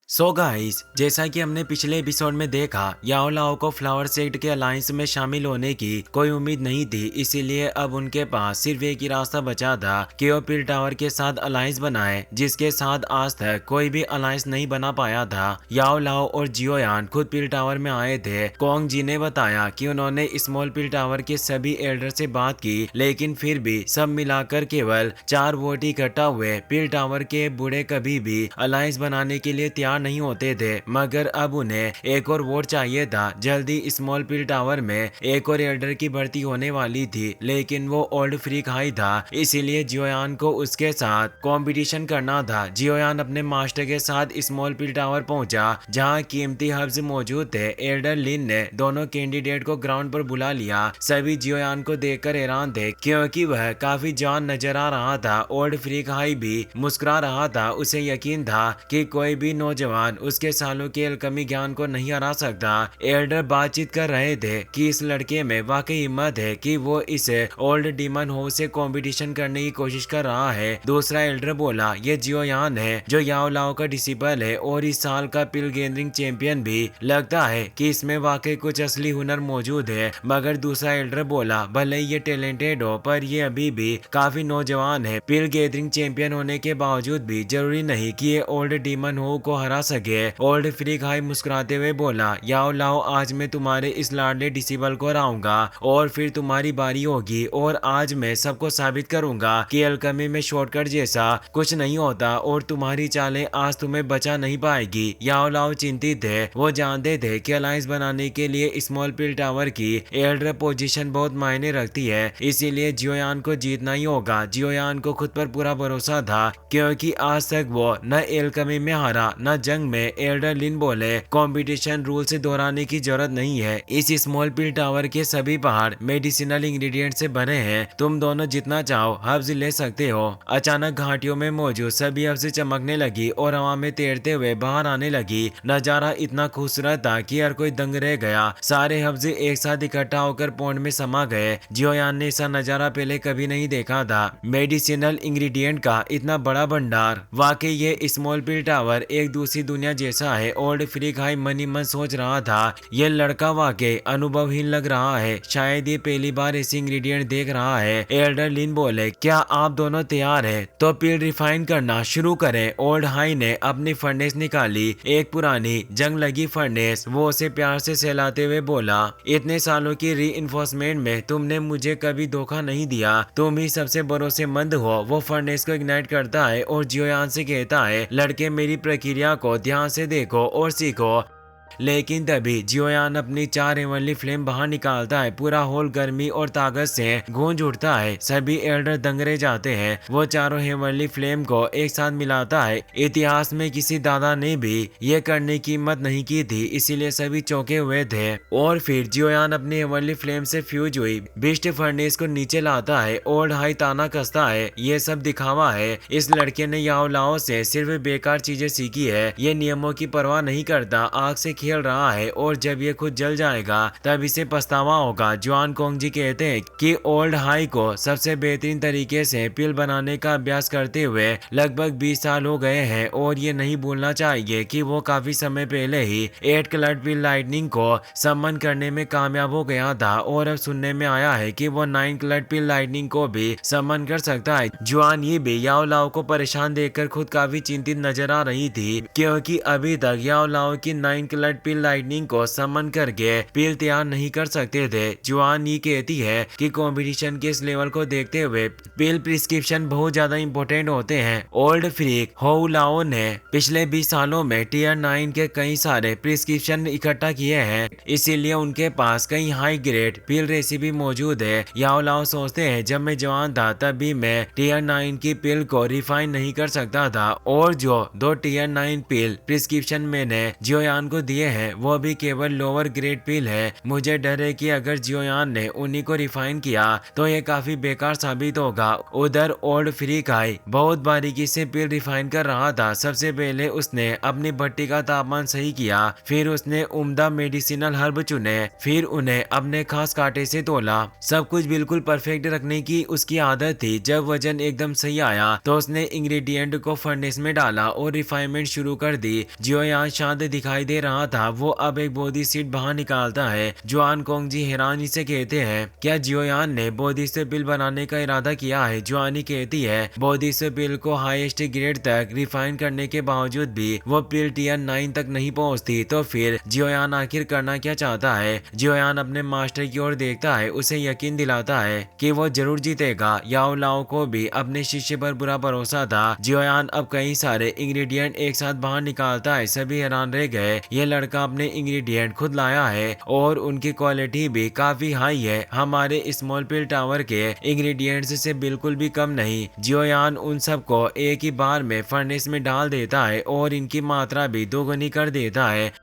So guys, जैसा कि हमने पिछले एपिसोड में देखा, याओ लाओ को फ्लावर सेक्ट के अलायंस में शामिल होने की कोई उम्मीद नहीं थी। इसीलिए अब उनके पास सिर्फ एक ही रास्ता बचा था कि वो पिल टावर के साथ अलायंस बनाए, जिसके साथ आज तक कोई भी अलायंस नहीं बना पाया था। याओ लाओ और जियोयान खुद पिल टावर में आए थे। कोंग जी ने बताया कि उन्होंने स्मॉल पिल टावर के सभी एल्डर से बात की, लेकिन फिर भी सब मिलाकर केवल 4 वोट इकट्ठा हुए। पिल टावर के बूढ़े कभी भी अलायंस बनाने के लिए तैयार नहीं होते थे, मगर अब उन्हें एक और वोट चाहिए था। जल्दी स्मॉल पिल टावर में एक और एल्डर की भर्ती होने वाली थी, लेकिन वो ओल्ड फ्रीक हाई था, इसीलिए जियोयान को उसके साथ कंपटीशन करना था। जियोयान अपने मास्टर के साथ स्मॉल पिल टावर पहुंचा, जहां कीमती हब्स मौजूद थे। एल्डर लिन ने दोनों कैंडिडेट को ग्राउंड पर बुला लिया। सभी जियोयान को देखकर हैरान थे, क्योंकि वह काफी जवान नजर आ रहा था। ओल्ड फ्रीक हाई भी मुस्कुरा रहा था। उसे यकीन था कि कोई भी नौजवान उसके सालों के अलकमी ज्ञान को नहीं हरा सकता। एल्डर बातचीत कर रहे थे कि इस लड़के में वाकई हिम्मत है कि वो इस ओल्ड डीमन हो से कंपटीशन करने की कोशिश कर रहा है। दूसरा एल्डर बोला, ये जियोयान है जो याओ लाओ का डिसिपल है और इस साल का पिल गैदरिंग चैंपियन भी। लगता है कि इसमें वाकई कुछ असली हुनर मौजूद है। मगर दूसरा एल्डर बोला, भले ये टैलेंटेड हो, पर ये अभी भी काफी नौजवान है। पिल गैदरिंग चैंपियन होने के बावजूद भी जरूरी नहीं कि ये ओल्ड डीमन हो को हरा सके। ओल्ड फ्रीक हाई मुस्कुराते हुए बोला, याओ लाओ, आज मैं तुम्हारे इस लाडले डिसिबल को हराऊंगा और फिर तुम्हारी बारी होगी। और आज मैं सबको साबित करूंगा कि अल्केमी में शॉर्टकट जैसा कुछ नहीं होता और तुम्हारी चालें आज तुम्हें बचा नहीं पाएगी। याओ लाओ चिंतित थे। वो जानते थे कि अलायंस बनाने के लिए स्मॉल पिल टावर की एल्डर पोजीशन बहुत मायने रखती है, इसीलिए जियोयान को जीतना ही होगा। जियोयान को खुद पर पूरा भरोसा था, क्योंकि आज तक वो न एल्केमी में हारा न जंग में। एल्डर लिन बोले, कंपटीशन रूल से दोहराने की जरूरत नहीं है। इस स्मॉल पिल टावर के सभी पहाड़ मेडिसिनल इंग्रेडिएंट से बने हैं। तुम दोनों जितना चाहो हब्स ले सकते हो। अचानक घाटियों में मौजूद सभी हब्स चमकने लगी और हवा में तैरते हुए बाहर आने लगी। नजारा इतना खूबसूरत था कि हर कोई दंग रह गया। सारे हब्स एक साथ इकट्ठा होकर पौंड में समा गए। जियोयान ने ऐसा नजारा पहले कभी नहीं देखा था। मेडिसिनल इंग्रेडिएंट का इतना बड़ा भंडार। वाकई ये स्मॉल पिल टावर एक दूसरी दुनिया जैसा है। ओल्ड फ्रीक हाई मन ही मन सोच रहा था, ये लड़का वाकई अनुभवहीन लग रहा है। शायद ये पहली बार ऐसी इंग्रेडिएंट देख रहा है। एल्डर लिन बोले, क्या आप दोनों तैयार हैं? तो पिल रिफाइन करना शुरू करें। ओल्ड हाई ने अपनी फर्नेस निकाली, एक पुरानी जंग लगी फर्नेस। वो उसे प्यार से सहलाते हुए बोला, इतने सालों की री में तुमने मुझे कभी धोखा नहीं दिया। तुम ही सबसे भरोसेमंद हो। वो फर्नेस को इग्नाइट करता है और जियोयान से कहता है, लड़के, मेरी प्रक्रिया को ध्यान से देखो और सीखो। लेकिन तभी जियोयान अपनी 4 हेवनली फ्लेम बाहर निकालता है। पूरा हॉल गर्मी और ताकत से गूंज उठता है। सभी एल्डर दंग रह जाते हैं। वो चारों हेवनली फ्लेम को एक साथ मिलाता है। इतिहास में किसी दादा ने भी ये करने की हिम्मत नहीं की थी, इसीलिए सभी चौंके हुए थे। और फिर जियोयान अपनी हेवनली फ्लेम से फ्यूज हुई बिस्ट फर्नेस को नीचे लाता है। ओल्ड हाई ताना कसता है, ये सब दिखावा है। इस लड़के ने याओ लाओ से सिर्फ बेकार चीजें सीखी है। ये नियमों की परवाह नहीं करता, आग से खेल रहा है और जब ये खुद जल जाएगा तब इसे पछतावा होगा। जॉन कोंग जी कहते हैं कि ओल्ड हाई को सबसे बेहतरीन तरीके से पिल बनाने का अभ्यास करते हुए लगभग 20 साल हो गए हैं और ये नहीं भूलना चाहिए कि वो काफी समय पहले ही 8 कलर्ड पिल लाइटनिंग को सम्मन करने में कामयाब हो गया था और अब सुनने में आया है कि वो 9 कलर्ड पिल लाइटनिंग को भी सम्मन कर सकता है। जॉन ये भी याओ लाओ को परेशान देखकर खुद काफी चिंतित नजर आ रही थी, क्योंकि अभी तक याओ लाओ की 9 कलर्ड पिल लाइटनिंग को समन करके पिल तैयार नहीं कर सकते थे। जुआन ये कहती है कि कंपटीशन के इस लेवल को देखते हुए पिल प्रिस्क्रिप्शन बहुत ज्यादा इंपॉर्टेंट होते हैं। ओल्ड फ्रीक हो लाओ ने पिछले 20 सालों में टियर 9 के कई सारे प्रिस्क्रिप्शन इकट्ठा किए हैं, इसीलिए उनके पास कई हाई ग्रेड पिल रेसिपी मौजूद है। याओ लाओ सोचते हैं, जब मैं जवान था तब भी मैं टियर 9 की पिल को रिफाइन नहीं कर सकता था और जो 2 टियर 9 पिल प्रिस्क्रिप्शन मैंने जियोयान को दिए हैं वो भी केवल लोअर ग्रेड पिल है। मुझे डर है कि अगर जियोयान ने उन्हीं को रिफाइन किया तो ये काफी बेकार साबित होगा। उधर ओल्ड फ्री काई बहुत बारीकी से पिल रिफाइन कर रहा था। सबसे पहले उसने अपनी भट्टी का तापमान सही किया, फिर उसने उम्दा मेडिसिनल हर्ब चुने, फिर उन्हें अपने खास कांटे से तोला। सब कुछ बिल्कुल परफेक्ट रखने की उसकी आदत थी। जब वजन एकदम सही आया तो उसने इंग्रेडिएंट को फर्नेस में डाला और रिफाइनमेंट शुरू कर दी। जियोयान शांत दिखाई दे रहा था। वो अब एक बोधी सीड बाहर निकालता है। जुआन कोंगजी हैरानी से कहते हैं, क्या जियोयान ने बोधी से पिल बनाने का इरादा किया है? जुआनी कहती है, बोधी से पिल को हाईएस्ट ग्रेड तक रिफाइन करने के बावजूद भी वो पिल टियर 9 तक नहीं पहुंचती। तो फिर जियोयान आखिर करना क्या चाहता है? जियोयान अपने मास्टर की ओर देखता है, उसे यकीन दिलाता है कि वो जरूर जीतेगा। याओ लाओ को भी अपने शिष्य पर बुरा भरोसा था। जियोयान अब कई सारे इंग्रेडिएंट एक साथ बाहर निकालता है। सभी हैरान रह गए। ये लड़का अपने इंग्रेडिएंट खुद लाया है और उनकी क्वालिटी भी काफी हाई है, हमारे स्मॉल पिल टावर के इंग्रेडिएंट्स से बिल्कुल भी कम नहीं। जियोयान उन सबको एक ही बार में फर्नेस में डाल देता है और इनकी मात्रा भी दोगुनी कर देता है।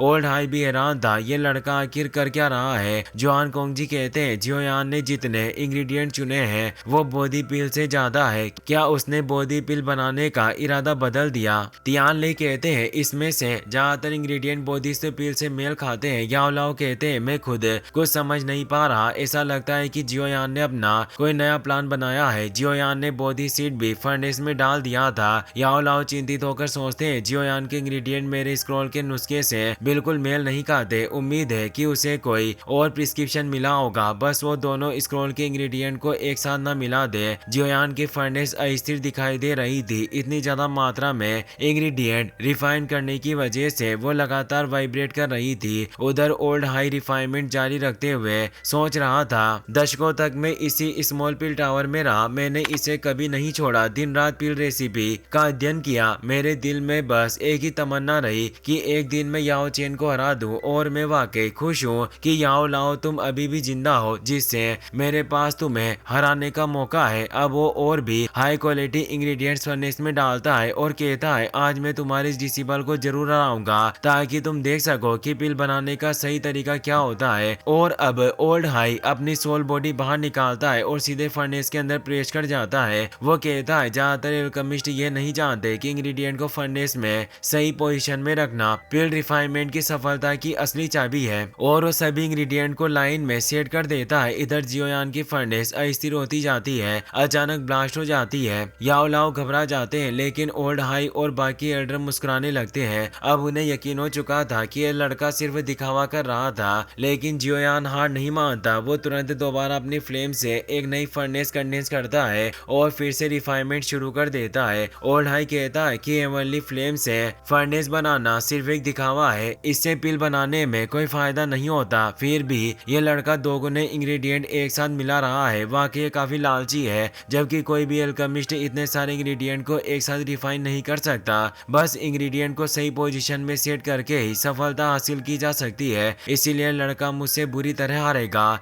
ओल्ड हाई भी हैरान था, ये लड़का आखिर कर क्या रहा है? जुआन कोंगजी कहते हैं, जियोयान ने जितने इंग्रेडिएंट चुने हैं वो बोधी पिल से ज्यादा है। क्या उसने बोधी पिल बनाने का इरादा बदल दिया? तियान ले कहते हैं, इसमें से ज्यादातर इंग्रेडिएंट बोधी से पिल से मेल खाते हैं। याओ लाओ कहते हैं, मैं खुद कुछ समझ नहीं पा रहा। ऐसा लगता है कि जियोयान ने अपना कोई नया प्लान बनाया है। जियोयान ने बोधी सीड भी फर्नेस में डाल दिया था। याओ लाओ चिंतित होकर सोचते हैं, जियोयान के इंग्रेडिएंट मेरे स्क्रॉल के नुस्खे से बिल्कुल मेल नहीं खाते। उम्मीद है कि उसे कोई और प्रिस्क्रिप्शन मिला होगा, बस वो दोनों स्क्रॉल के इंग्रेडिएंट को एक साथ न मिला दे। जियोयान की फर्नेस अस्थिर दिखाई दे रही थी। इतनी ज्यादा मात्रा में इंग्रेडिएंट रिफाइन करने की वजह से वो लगातार वाइब्रेट कर रही थी। उधर ओल्ड हाई रिफाइनमेंट जारी रखते हुए सोच रहा था, दशकों तक मैं इसी स्मॉल पिल टावर में रहा, मैंने इसे कभी नहीं छोड़ा। दिन रात पिल रेसिपी का अध्ययन किया। मेरे दिल में बस एक ही तमन्ना रही कि एक दिन मैं याओ चेन को हरा दूं। और मैं वाकई खुश हूँ कि याओ लाओ तुम अभी भी जिंदा हो, जिससे मेरे पास तुम्हें हराने का मौका है। अब वो और भी हाई क्वालिटी इंग्रेडिएंट्स फर्नेस में डालता है और कहता है, आज मैं तुम्हारे इस डिसिबल को जरूर हराऊंगा ताकि तुम देख सको कि पिल बनाने का सही तरीका क्या होता है। और अब ओल्ड हाई अपनी सोल बॉडी बाहर निकालता है और सीधे फर्नेस के अंदर प्रवेश कर जाता है। वो कहता है, ज्यादातर एल्केमिस्ट ये नहीं जानते कि इंग्रेडिएंट को फर्नेस में सही पोजीशन में रखना पिल रिफाइनमेंट की सफलता की असली चाबी है। और वो सभी इंग्रेडिएंट को लाइन में सेट कर देता है। इधर जियोयान की फर्नेस अस्थिर होती जाती है, अचानक ब्लास्ट हो जाती है। याओ लाओ घबरा जाते हैं, लेकिन ओल्ड हाई और बाकी एल्डर मुस्कुराने लगते हैं। अब उन्हें यकीन हो चुका था कि यह लड़का सिर्फ दिखावा कर रहा था, लेकिन जियोयान हार नहीं मानता। वो तुरंत दोबारा अपनी फ्लेम से एक नई फर्नेस कंडेंस करता है और फिर से रिफाइनमेंट शुरू कर देता है। ओल्ड हाई कहता है कि एवरली फ्लेम से फर्नेस बनाना सिर्फ एक दिखावा है, इससे पिल बनाने में कोई फायदा नहीं होता। फिर भी ये लड़का दोगुने इंग्रेडिएंट एक साथ मिला रहा है, वाकई काफी लालची है। जबकि कोई भी एल्केमिस्ट इतने सारे इंग्रेडिएंट को एक साथ रिफाइन नहीं कर सकता। बस इंग्रेडिएंट को सही पोजीशन में सेट करके ही सफलता हासिल की जा सकती है। इसीलिए लड़का मुझसे बुरी तरह हारेगा।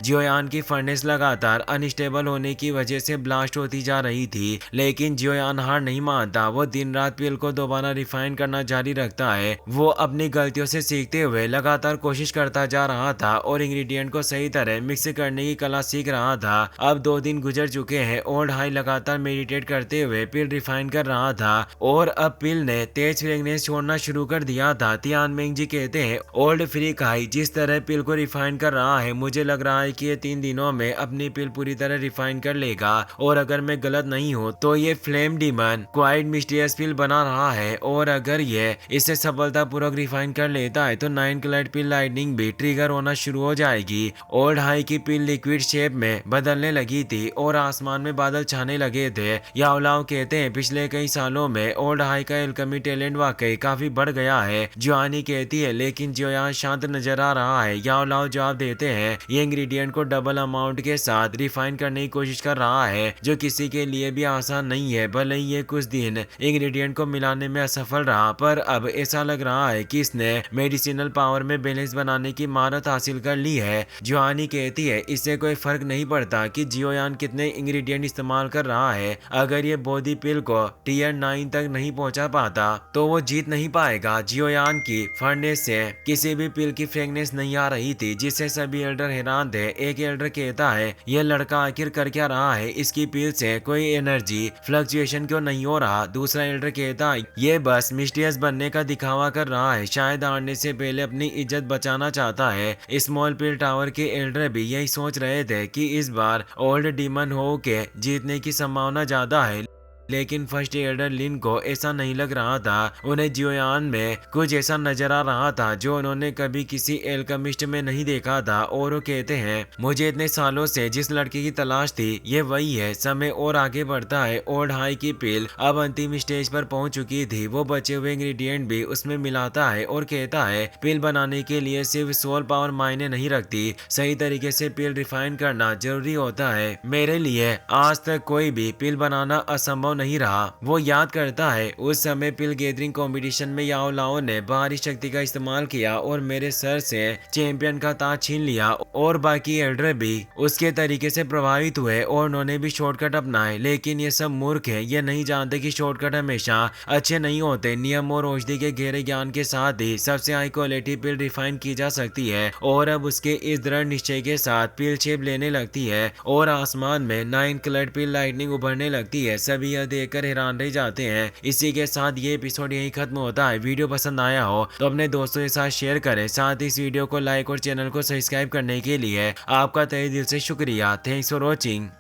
जियोयान की फर्नेस लगातार अनस्टेबल होने की वजह से ब्लास्ट होती जा रही थी, लेकिन जियोयान हार नहीं मानता। वो दिन रात पिल को दोबारा रिफाइन करना जारी रखता है। वो अपनी गलतियों से सीखते हुए लगातार कोशिश करता जा रहा था और इंग्रेडिएंट को सही तरह मिक्स करने की कला सीख रहा था। अब 2 दिन गुजर चुके हैं। ओल्ड हाई लगातार मेडिटेट करते हुए पिल रिफाइन कर रहा था और अब पिल ने तेज फ्रेगनेंस छोड़ना शुरू कर दिया था। तियान मेंग जी कहते हैं, ओल्ड फ्रीक हाई जिस तरह पिल को रिफाइन कर रहा है, मुझे लग रहा है कि ये 3 दिनों में अपनी पिल पूरी तरह रिफाइन कर लेगा। और अगर मैं गलत नहीं हूँ तो ये फ्लेम डीमन क्वाइट मिस्टीरियस पिल बना रहा है, और अगर ये इसे सफलतापूर्वक रिफाइन कर लेता है तो 9 क्लैड पिल लाइटनिंग भी ट्रिगर होना शुरू हो जाएगी। ओल्ड हाई की पिल लिक्विड शेप में बदलने लगी थी और आसमान में बादल छाने लगे थे। याओ लाओ कहते हैं, पिछले कई सालों में ओल्ड हाई का एल्केमी टैलेंट वाकई काफी बढ़ गया है। जुआनी कहती है, लेकिन जियोयान शांत नजर आ रहा है। याओ लाओ जवाब देते हैं, ये इंग्रेडिएंट इंग्रेडिएंट को डबल अमाउंट के साथ रिफाइन करने की कोशिश कर रहा है, जो किसी के लिए भी आसान नहीं है। भले ही ये कुछ दिन इंग्रेडिएंट को मिलाने में असफल रहा, पर अब ऐसा लग रहा है कि इसने मेडिसिनल पावर में बैलेंस बनाने की महारत हासिल कर ली है। जुआनी कहती है इससे कोई फर्क नहीं पड़ता कि जियोयान कितने इंग्रेडिएंट इस्तेमाल कर रहा है, अगर ये बॉडी पिल को टीयर 9 तक नहीं पहुंचा पाता तो वो जीत नहीं पाएगा। जियोयान की फर्नेस से किसी भी पिल की फ्रेगनेंस नहीं आ रही थी, जिससे सभी एल्डर हैरान थे। एक एल्डर कहता है ये लड़का आखिर कर क्या रहा है, इसकी पिल से कोई एनर्जी फ्लक्चुएशन क्यों नहीं हो रहा। दूसरा एल्डर कहता है ये बस मिस्टीरियस बनने का दिखावा कर रहा है, शायद हारने से पहले अपनी इज्जत बचाना चाहता है। स्मॉल पिल टावर के एल्डर भी यही सोच रहे थे कि इस बार ओल्ड डीमन हो के जीतने की संभावना ज्यादा है, लेकिन फर्स्ट एल्डर लिन को ऐसा नहीं लग रहा था। उन्हें जियोयान में कुछ ऐसा नजर आ रहा था जो उन्होंने कभी किसी एल्केमिस्ट में नहीं देखा था, और वो कहते हैं मुझे इतने सालों से जिस लड़के की तलाश थी ये वही है। समय और आगे बढ़ता है। ओल्ड हाई की पिल अब अंतिम स्टेज पर पहुंच चुकी थी। वो बचे हुए इंग्रेडिएंट भी उसमें मिलाता है और कहता है पिल बनाने के लिए सिर्फ सोल पावर मायने नहीं रखती, सही तरीके से पिल रिफाइन करना जरूरी होता है। मेरे लिए आज तक कोई भी पिल बनाना असंभव नहीं रहा। वो याद करता है उस समय पिल गैदरिंग कंपटीशन में याओ लाओ ने बाहरी शक्ति का इस्तेमाल किया और मेरे सर से चैंपियन का ताज छीन लिया, और बाकी एल्डर भी उसके तरीके से प्रभावित हुए और उन्होंने भी शॉर्टकट अपनाए। लेकिन ये सब मूर्ख है, ये नहीं जानते कि शॉर्टकट हमेशा अच्छे नहीं होते। नियम और औषधि के गहरे ज्ञान के साथ ही सबसे हाई क्वालिटी पिल रिफाइन की जा सकती है, और अब उसके इस दृढ़ निश्चय के साथ पिल शेप लेने लगती है और आसमान में 9 कलर्ड पिल लाइटनिंग उभरने लगती है। सभी देखकर हैरान रह जाते हैं। इसी के साथ ये एपिसोड यही खत्म होता है। वीडियो पसंद आया हो तो अपने दोस्तों के साथ शेयर करें, साथ ही इस वीडियो को लाइक और चैनल को सब्सक्राइब करने के लिए आपका तहे दिल से शुक्रिया। Thanks for watching.